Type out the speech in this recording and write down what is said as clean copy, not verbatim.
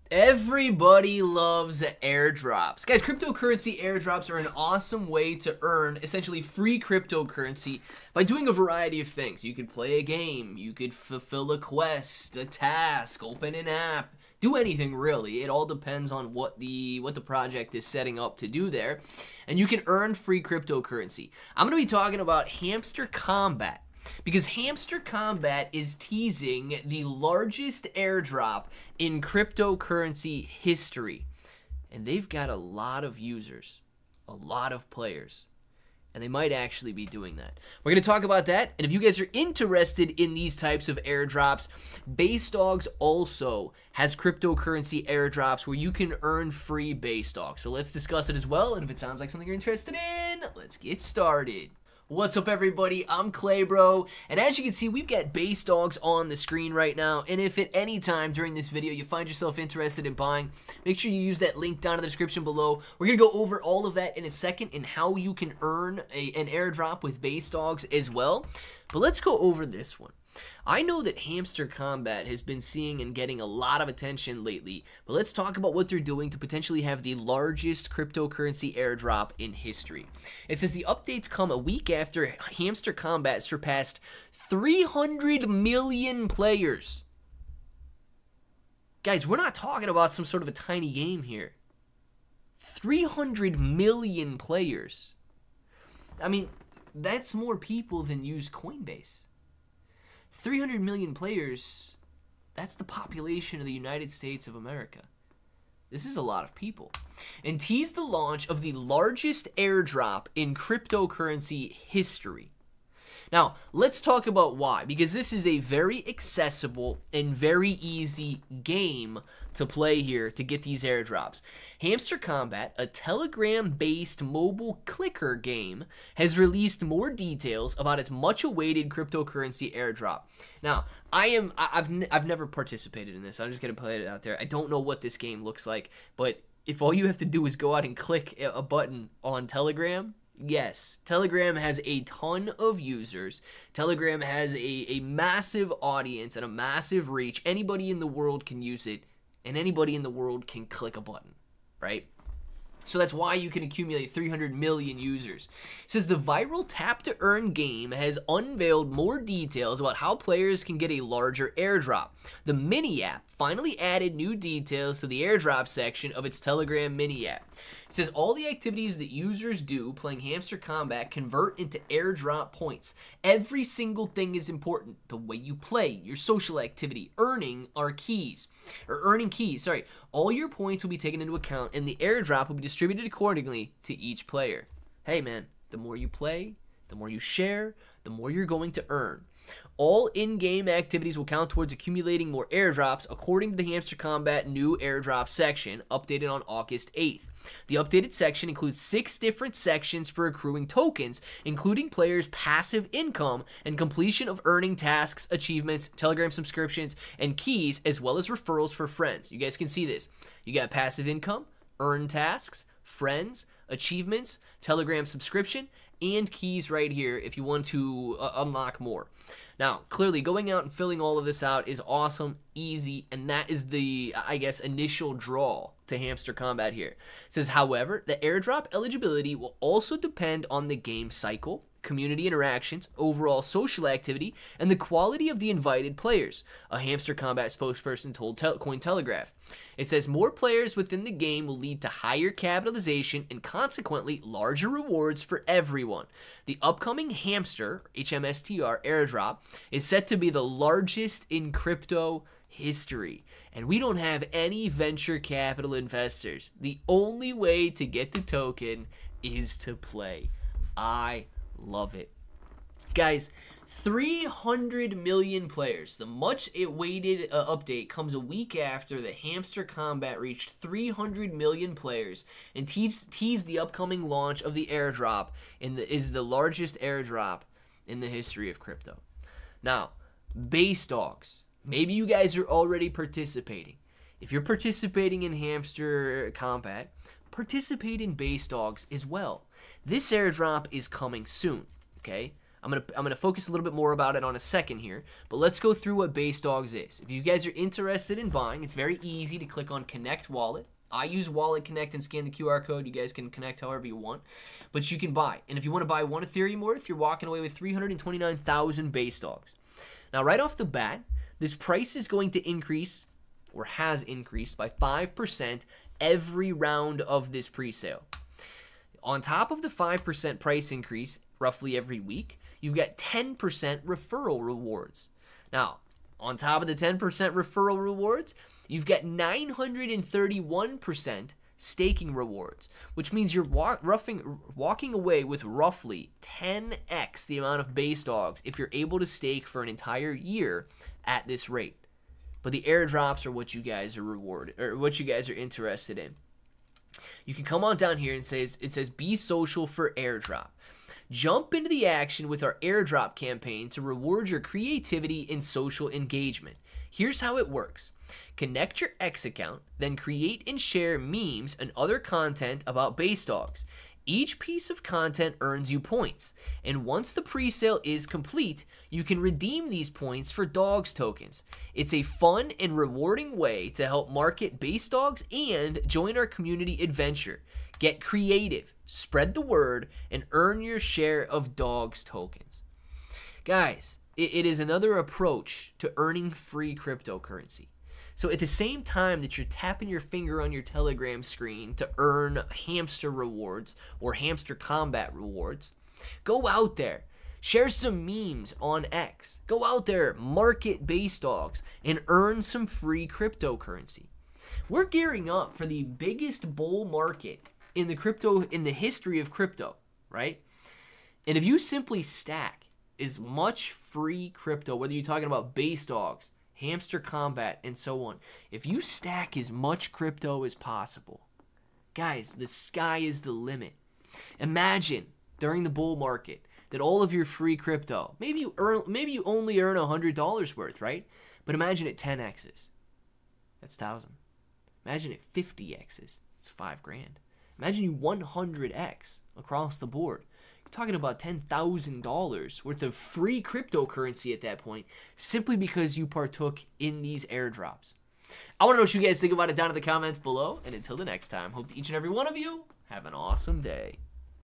Everybody loves airdrops. Guys, cryptocurrency airdrops are an awesome way to earn essentially free cryptocurrency by doing a variety of things. You could play a game, you could fulfill a quest, a task, open an app, do anything really. It all depends on what the project is setting up to do there. And you can earn free cryptocurrency. I'm going to be talking about Hamster Kombat, because Hamster Kombat is teasing the largest airdrop in cryptocurrency history. And they've got a lot of users, a lot of players, and they might actually be doing that. We're going to talk about that, and if you guys are interested in these types of airdrops, Base Dogs also has cryptocurrency airdrops where you can earn free Base Dogs. So let's discuss it as well, and if it sounds like something you're interested in, let's get started. What's up, everybody? I'm Claybro, and as you can see, we've got Base Dogs on the screen right now, and if at any time during this video you find yourself interested in buying, make sure you use that link down in the description below. We're going to go over all of that in a second and how you can earn an airdrop with Base Dogs as well, but let's go over this one. I know that Hamster Kombat has been seeing and getting a lot of attention lately, but let's talk about what they're doing to potentially have the largest cryptocurrency airdrop in history. It says the updates come a week after Hamster Kombat surpassed 300 million players. Guys, we're not talking about some sort of a tiny game here. 300 million players. I mean, that's more people than use Coinbase. 300 million players, that's the population of the United States of America. This is a lot of people. And teased the launch of the largest airdrop in cryptocurrency history. Now, let's talk about why, because this is a very accessible and very easy game to play here to get these airdrops. Hamster Kombat, a Telegram-based mobile clicker game, has released more details about its much-awaited cryptocurrency airdrop. Now, I've never participated in this. I'm just gonna play it out there. I don't know what this game looks like, but if all you have to do is go out and click a button on Telegram, yes, Telegram has a ton of users. Telegram has a massive audience and a massive reach. Anybody in the world can use it, and anybody in the world can click a button, right? So that's why you can accumulate 300 million users. It says the viral tap-to-earn game has unveiled more details about how players can get a larger airdrop. The mini app finally added new details to the airdrop section of its Telegram mini app. It says all the activities that users do playing Hamster Kombat convert into airdrop points. Every single thing is important. The way you play, your social activity, earning keys. All your points will be taken into account, and the airdrop will be distributed accordingly to each player. Hey man, the more you play, the more you share, the more you're going to earn. All in-game activities will count towards accumulating more airdrops, according to the Hamster Kombat new airdrop section, updated on August 8th. The updated section includes 6 different sections for accruing tokens, including players' passive income and completion of earning tasks, achievements, Telegram subscriptions, and keys, as well as referrals for friends. You guys can see this. You got passive income, earn tasks, friends, achievements, Telegram subscription, and keys right here if you want to unlock more. Now, clearly, going out and filling all of this out is awesome, easy, and that is the, I guess, initial draw to Hamster Kombat here. It says, however, the airdrop eligibility will also depend on the game cycle, community interactions, overall social activity, and the quality of the invited players, a Hamster Kombat spokesperson told Cointelegraph. It says more players within the game will lead to higher capitalization and consequently larger rewards for everyone. The upcoming Hamster, HMSTR, airdrop is set to be the largest in crypto history, and we don't have any venture capital investors. The only way to get the token is to play. I love it. Guys, 300 million players. The much-awaited update comes a week after the Hamster Kombat reached 300 million players and teased the upcoming launch of the airdrop is the largest airdrop in the history of crypto. Now, Base Dogs. Maybe you guys are already participating. If you're participating in Hamster Kombat, participate in Base Dogs as well. This airdrop is coming soon, okay? I'm gonna focus a little bit more about it on a second here, but let's go through what Base Dogs is. If you guys are interested in buying, it's very easy to click on Connect Wallet. I use Wallet Connect and scan the QR code. You guys can connect however you want, but you can buy. And if you want to buy 1 Ethereum worth, you're walking away with 329,000 Base Dogs. Now, right off the bat, this price is going to increase, or has increased, by 5% every round of this pre-sale. On top of the 5% price increase, roughly every week, you've got 10% referral rewards. Now, on top of the 10% referral rewards, you've got 931% staking rewards, which means you're walking away with roughly 10x the amount of Base Dogs if you're able to stake for an entire year at this rate. But the airdrops are what you guys are rewarded, or what you guys are interested in. You can come on down here and it says be social for airdrop. Jump into the action with our airdrop campaign to reward your creativity and social engagement. Here's how it works. Connect your X account, then create and share memes and other content about Base Dogs. Each piece of content earns you points, and once the presale is complete, you can redeem these points for Dogs tokens. It's a fun and rewarding way to help market Base Dogs and join our community adventure. Get creative, spread the word, and earn your share of Dogs tokens. Guys, it is another approach to earning free cryptocurrency. So at the same time that you're tapping your finger on your Telegram screen to earn hamster rewards or Hamster Kombat rewards, go out there, share some memes on X, go out there, market Base Dogs, and earn some free cryptocurrency. We're gearing up for the biggest bull market in the history of crypto, right? And if you simply stack as much free crypto, whether you're talking about Base Dogs, Hamster Kombat, and so on, if you stack as much crypto as possible, guys, the sky is the limit. Imagine during the bull market that all of your free crypto, maybe you only earn $100 worth, right? But imagine it 10x's. That's 1,000. Imagine it 50x's. It's $5,000. Imagine you 100x across the board. You're talking about $10,000 worth of free cryptocurrency at that point, simply because you partook in these airdrops. I want to know what you guys think about it down in the comments below. And until the next time, hope that each and every one of you have an awesome day.